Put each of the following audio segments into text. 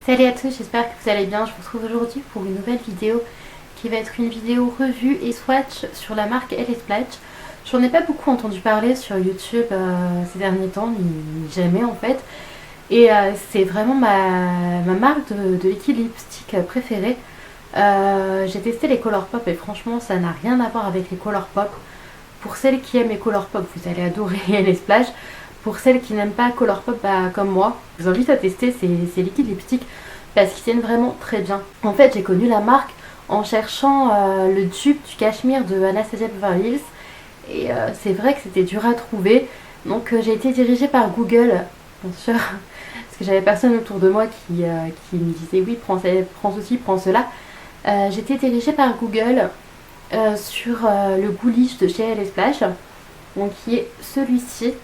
Salut à tous, j'espère que vous allez bien. Je vous retrouve aujourd'hui pour une nouvelle vidéo qui va être une vidéo revue et swatch sur la marque LA Splash. J'en ai pas beaucoup entendu parler sur YouTube ces derniers temps, ni jamais en fait. Et c'est vraiment ma marque de liquide lipstick préférée. J'ai testé les Colourpop et franchement ça n'a rien à voir avec les Colourpop. Pour celles qui aiment les Colourpop, vous allez adorer LA Splash. Pour celles qui n'aiment pas Colourpop comme moi, je vous invite à tester ces liquides lipsticks parce qu'ils tiennent vraiment très bien. En fait, j'ai connu la marque en cherchant le dupe du Cachemire de Anastasia Beverly Hills. Et c'est vrai que c'était dur à trouver. Donc j'ai été dirigée par Google, bien sûr, parce que j'avais personne autour de moi qui me disait oui, prends ceci, prends cela. J'ai été dirigée par Google sur le Ghoulish de chez LA Splash, donc qui est celui-ci.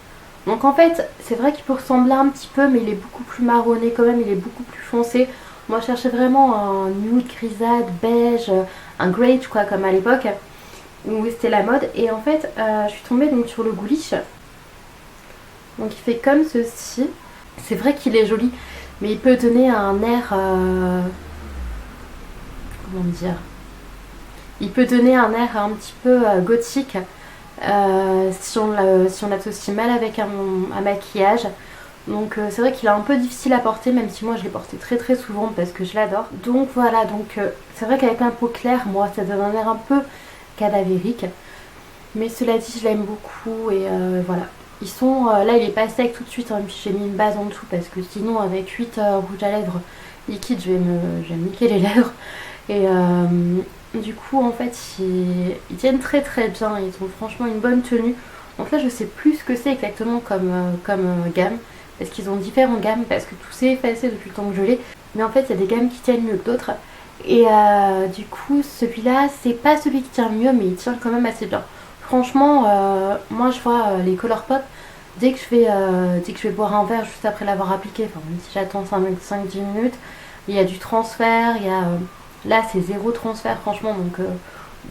Donc en fait, c'est vrai qu'il peut ressembler un petit peu, mais il est beaucoup plus marronné quand même, il est beaucoup plus foncé. Moi je cherchais vraiment un nude grisade, beige, un greige quoi, comme à l'époque, où c'était la mode. Et en fait, je suis tombée donc sur le Ghoulish. Donc il fait comme ceci. C'est vrai qu'il est joli, mais il peut donner un air... comment dire, il peut donner un air un petit peu gothique. Si on l'associe mal avec un maquillage. Donc c'est vrai qu'il est un peu difficile à porter, même si moi je l'ai porté très très souvent parce que je l'adore. Donc voilà, c'est vrai qu'avec un pot clair, moi ça donne un air un peu cadavérique. Mais cela dit, je l'aime beaucoup et voilà. Ils sont, là il est pas sec tout de suite, hein, puis j'ai mis une base en dessous parce que sinon avec 8 rouges à lèvres liquides je vais me niquer les lèvres. Et du coup en fait ils tiennent très très bien, ils ont franchement une bonne tenue. Donc là je sais plus ce que c'est exactement comme gamme, parce qu'ils ont différentes gammes, parce que tout s'est effacé depuis le temps que je l'ai. Mais en fait il y a des gammes qui tiennent mieux que d'autres. Et du coup celui-là c'est pas celui qui tient le mieux, mais il tient quand même assez bien. Franchement moi je vois les Colourpop, dès que je vais boire un verre juste après l'avoir appliqué, enfin même si j'attends 5-10 minutes, il y a du transfert, il y a... là c'est zéro transfert franchement,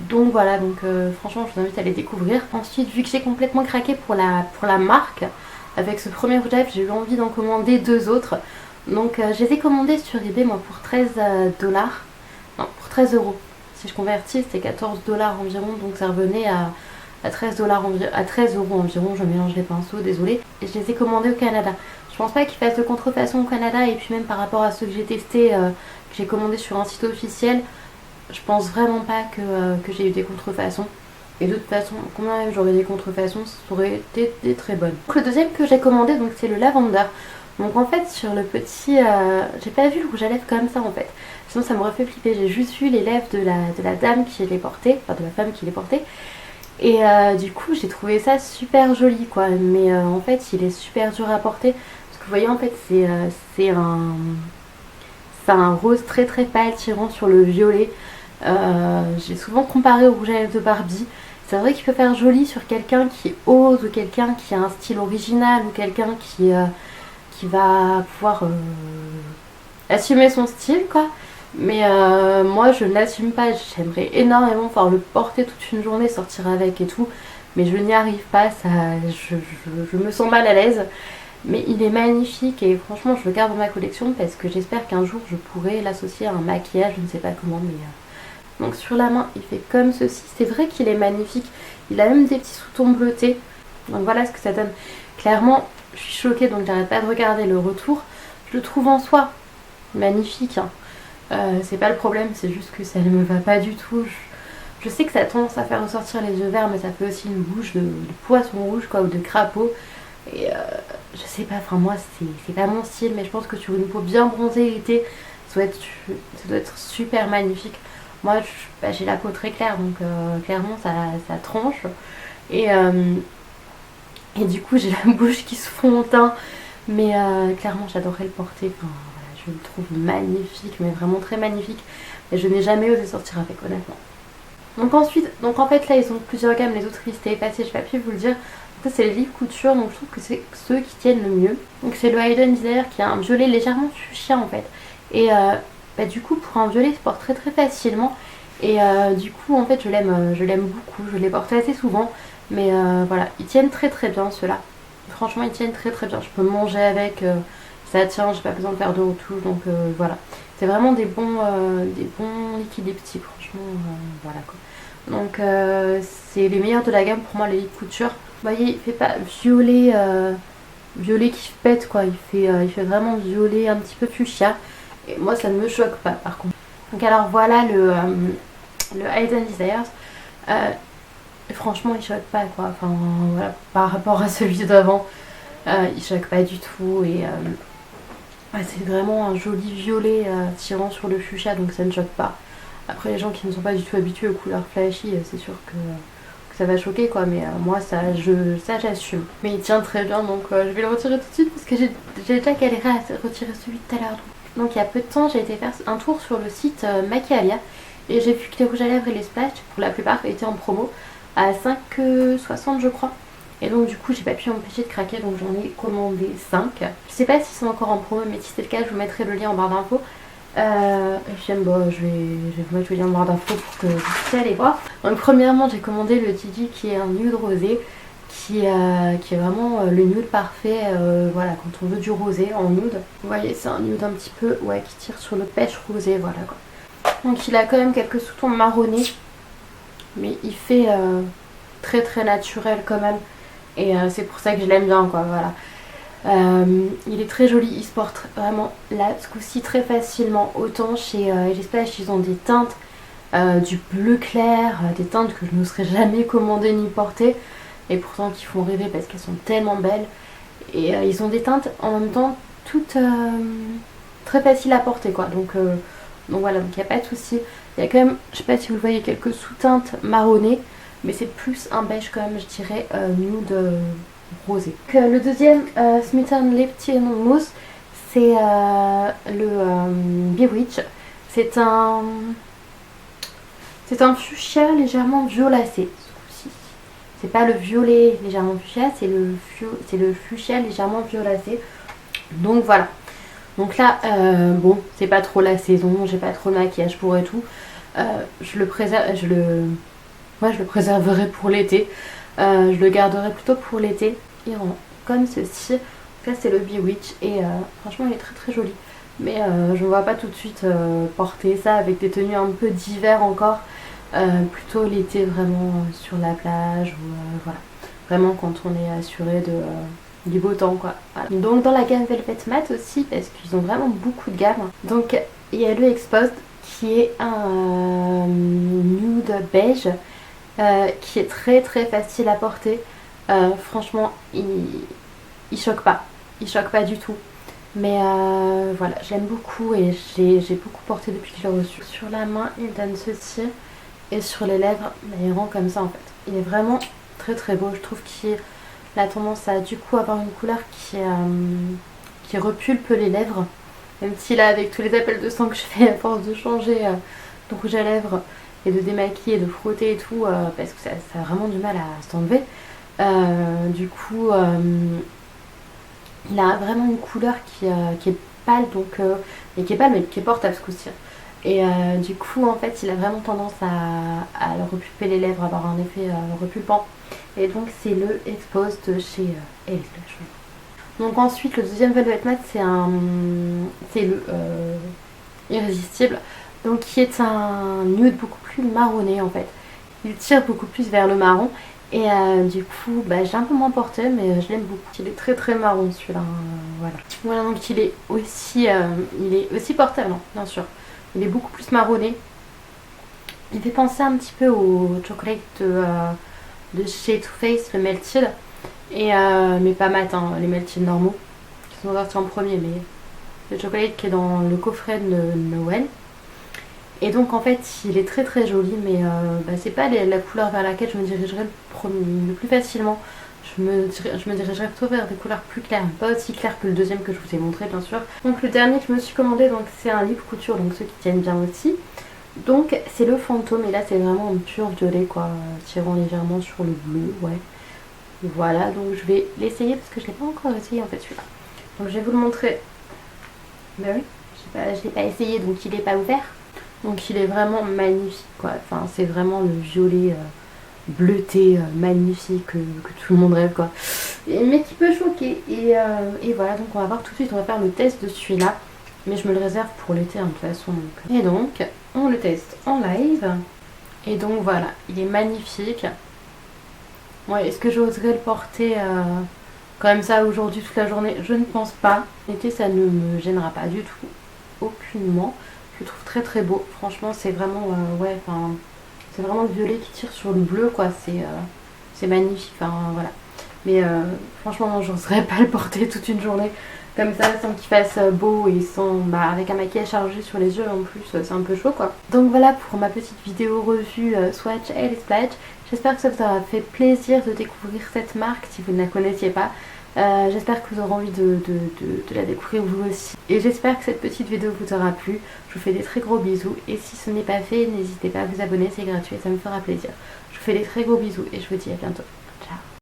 donc voilà, franchement je vous invite à les découvrir. Ensuite, vu que j'ai complètement craqué pour la marque, avec ce premier rouge à lèvres, j'ai eu envie d'en commander deux autres. Donc je les ai commandés sur eBay moi pour 13 dollars, non pour 13 euros. Si je convertis c'était 14 dollars environ, donc ça revenait à 13 dollars à 13 euros environ, je mélange les pinceaux, désolé. Et je les ai commandés au Canada. Je pense pas qu'ils fassent de contrefaçon au Canada, et puis même par rapport à ceux que j'ai testés, que j'ai commandé sur un site officiel, je pense vraiment pas que j'ai eu des contrefaçons. Et de toute façon, combien même j'aurais des contrefaçons, ça aurait été des très bonnes. Donc le deuxième que j'ai commandé, donc c'est le Lavender. Donc en fait sur le petit, j'ai pas vu le rouge à lèvres comme ça en fait. Sinon ça m'aurait fait flipper. J'ai juste vu les lèvres de la dame qui les portait, enfin de la femme qui les portait. Et du coup j'ai trouvé ça super joli quoi. Mais en fait il est super dur à porter. Parce que vous voyez en fait c'est un rose très très pâle tirant sur le violet. J'ai souvent comparé au rouge à lèvres de Barbie. C'est vrai qu'il peut faire joli sur quelqu'un qui ose, ou quelqu'un qui a un style original, ou quelqu'un qui va pouvoir assumer son style quoi. Mais moi je ne l'assume pas. J'aimerais énormément pouvoir le porter toute une journée, sortir avec et tout, mais je n'y arrive pas, je me sens mal à l'aise. Mais il est magnifique et franchement je le garde dans ma collection parce que j'espère qu'un jour je pourrai l'associer à un maquillage, je ne sais pas comment, mais... Donc sur la main il fait comme ceci, c'est vrai qu'il est magnifique, il a même des petits sous-tons bleutés. Donc voilà ce que ça donne. Clairement je suis choquée, donc j'arrête pas de regarder le retour. Je le trouve en soi magnifique, hein. C'est pas le problème, c'est juste que ça ne me va pas du tout. Je sais que ça a tendance à faire ressortir les yeux verts, mais ça fait aussi une bouche de poisson rouge quoi, ou de crapaud. Et je sais pas, enfin moi c'est pas mon style, mais je pense que sur une peau bien bronzée l'été, ça doit être super magnifique. Moi j'ai la peau très claire, donc clairement ça tranche. Et du coup j'ai la bouche qui se fond au teint, mais clairement j'adorerais le porter. Enfin, voilà, je le trouve magnifique, mais vraiment très magnifique. Mais je n'ai jamais osé sortir avec, honnêtement. Donc en fait là ils ont plusieurs gammes, les autres ils étaient effacés, j'ai pas pu vous le dire. Ça c'est les livres couture, donc je trouve que c'est ceux qui tiennent le mieux. Donc c'est le Hidden Desire qui a un violet légèrement fuchsia en fait. Et du coup pour un violet il se porte très très facilement. Et du coup en fait je l'aime beaucoup, je les porte assez souvent. Mais voilà, ils tiennent très très bien ceux-là. Franchement ils tiennent très très bien, je peux manger avec, ça tient, j'ai pas besoin de faire de retouche, donc voilà. C'est vraiment des bons liquides lipstick, franchement, voilà quoi. Donc c'est les meilleurs de la gamme pour moi, les lip couture. Vous voyez, il fait pas violet, violet qui pète quoi, il fait vraiment violet un petit peu fuchsia. Et moi ça ne me choque pas par contre. Donc alors voilà le Hidden Desires. Franchement il choque pas quoi, enfin voilà, par rapport à celui d'avant, il choque pas du tout et c'est vraiment un joli violet tirant sur le fuchsia, donc ça ne choque pas. Après les gens qui ne sont pas du tout habitués aux couleurs flashy, c'est sûr que ça va choquer quoi, mais moi ça j'assume. Mais il tient très bien, donc je vais le retirer tout de suite parce que j'ai déjà galéré à retirer celui de tout à l'heure. Donc il y a peu de temps j'ai été faire un tour sur le site Maquialia et j'ai vu que les rouges à lèvres et les splash pour la plupart étaient en promo à 5,60 je crois. Et donc du coup j'ai pas pu m'empêcher de craquer, donc j'en ai commandé 5. Je sais pas s'ils sont encore en promo, mais si c'est le cas je vous mettrai le lien en barre d'infos. Je vais vous mettre le lien en barre d'infos pour que vous puissiez aller voir. Donc premièrement j'ai commandé le Gigi qui est un nude rosé, qui est vraiment le nude parfait, voilà, quand on veut du rosé en nude. Vous voyez c'est un nude un petit peu, ouais, qui tire sur le pêche rosé, voilà quoi. Donc il a quand même quelques sous-tons marronnés, mais il fait très très naturel quand même. Et c'est pour ça que je l'aime bien quoi, voilà. Il est très joli, il se porte vraiment là ce coup-ci très facilement. Autant chez les Splash ils ont des teintes du bleu clair, des teintes que je ne serais jamais commandé ni porter, et pourtant qui font rêver parce qu'elles sont tellement belles. Et ils ont des teintes en même temps toutes très faciles à porter quoi. Donc voilà, donc il n'y a pas de souci. Il y a quand même, je sais pas si vous le voyez, quelques sous-teintes marronnées, mais c'est plus un beige quand même, je dirais, nude rosé. Donc, le deuxième Smitten Lip Tint Mousse, c'est le Bewitch. C'est un fuchsia légèrement violacé. C'est pas le violet légèrement fuchsia, c'est le fuchsia légèrement violacé. Donc voilà. Donc là, bon, c'est pas trop la saison, j'ai pas trop de maquillage pour et tout. Je le préserverai pour l'été. Je le garderai plutôt pour l'été. Il rend comme ceci. Là c'est le Bewitch et franchement il est très très joli. Mais je ne vois pas tout de suite porter ça avec des tenues un peu d'hiver encore. Plutôt l'été vraiment sur la plage ou voilà. Vraiment quand on est assuré du beau temps quoi. Voilà. Donc dans la gamme Velvet Matte aussi, parce qu'ils ont vraiment beaucoup de gammes. Donc il y a le Exposed qui est un nude beige qui est très très facile à porter. Franchement il choque pas. Il choque pas du tout. Mais voilà, j'aime beaucoup et j'ai beaucoup porté depuis que je l'ai reçu. Sur la main il donne ceci et sur les lèvres il rend comme ça en fait. Il est vraiment très très beau. Je trouve qu'il a tendance à du coup avoir une couleur qui repulpe les lèvres. Même si là avec tous les appels de sang que je fais à force de changer de rouge à lèvres et de démaquiller, de frotter et tout, parce que ça a vraiment du mal à s'enlever. Du coup il a vraiment une couleur qui est pâle, donc et qui est pâle mais qui est portable ce coup-ci. Et du coup en fait il a vraiment tendance à repulper les lèvres, avoir un effet repulpant. Et donc c'est le Exposed de chez Elle. Donc ensuite le deuxième Velvet Matte c'est le Irrésistible, donc qui est un nude beaucoup plus marronné en fait. Il tire beaucoup plus vers le marron. Et du coup j'ai un peu moins porté, mais je l'aime beaucoup. Il est très très marron celui-là, voilà donc il est aussi portable hein, bien sûr. Il est beaucoup plus marronné. Il fait penser un petit peu au chocolate de chez Too Faced, le Melted, mais pas mat hein, les Melted normaux qui sont sortis en premier, mais le chocolate qui est dans le coffret de Noël. Et donc en fait il est très très joli, mais c'est pas la couleur vers laquelle je me dirigerai le plus facilement. Je me dirigerai plutôt vers des couleurs plus claires, pas aussi claires que le deuxième que je vous ai montré bien sûr. Donc le dernier que je me suis commandé, donc c'est un lip couture, donc ceux qui tiennent bien aussi. Donc c'est le Fantôme, et là c'est vraiment un pur violet quoi, tirant légèrement sur le bleu, ouais. Voilà, donc je vais l'essayer parce que je l'ai pas encore essayé en fait celui-là. Donc je vais vous le montrer. Ben oui, je l'ai pas essayé donc il est pas ouvert. Donc il est vraiment magnifique quoi, enfin c'est vraiment le bleuté magnifique que tout le monde rêve quoi. Mais qui peut choquer. Et voilà, donc on va voir tout de suite, on va faire le test de celui-là. Mais je me le réserve pour l'été hein, de toute façon. Donc. Et donc, on le teste en live. Et donc voilà, il est magnifique. Ouais, est-ce que j'oserais le porter comme ça aujourd'hui toute la journée? Je ne pense pas. L'été, ça ne me gênera pas du tout. Aucunement. Je le trouve très très beau. Franchement, c'est vraiment... ouais, enfin... C'est vraiment le violet qui tire sur le bleu, quoi. C'est magnifique. Enfin, voilà. Mais franchement, non, j'oserais pas le porter toute une journée comme ça, sans qu'il fasse beau et sans... Bah, avec un maquillage chargé sur les yeux en plus, c'est un peu chaud, quoi. Donc voilà pour ma petite vidéo revue Swatch et Splash. J'espère que ça vous aura fait plaisir de découvrir cette marque si vous ne la connaissiez pas. J'espère que vous aurez envie de la découvrir vous aussi. Et j'espère que cette petite vidéo vous aura plu. Je vous fais des très gros bisous. Et si ce n'est pas fait, n'hésitez pas à vous abonner, c'est gratuit et ça me fera plaisir. Je vous fais des très gros bisous et je vous dis à bientôt.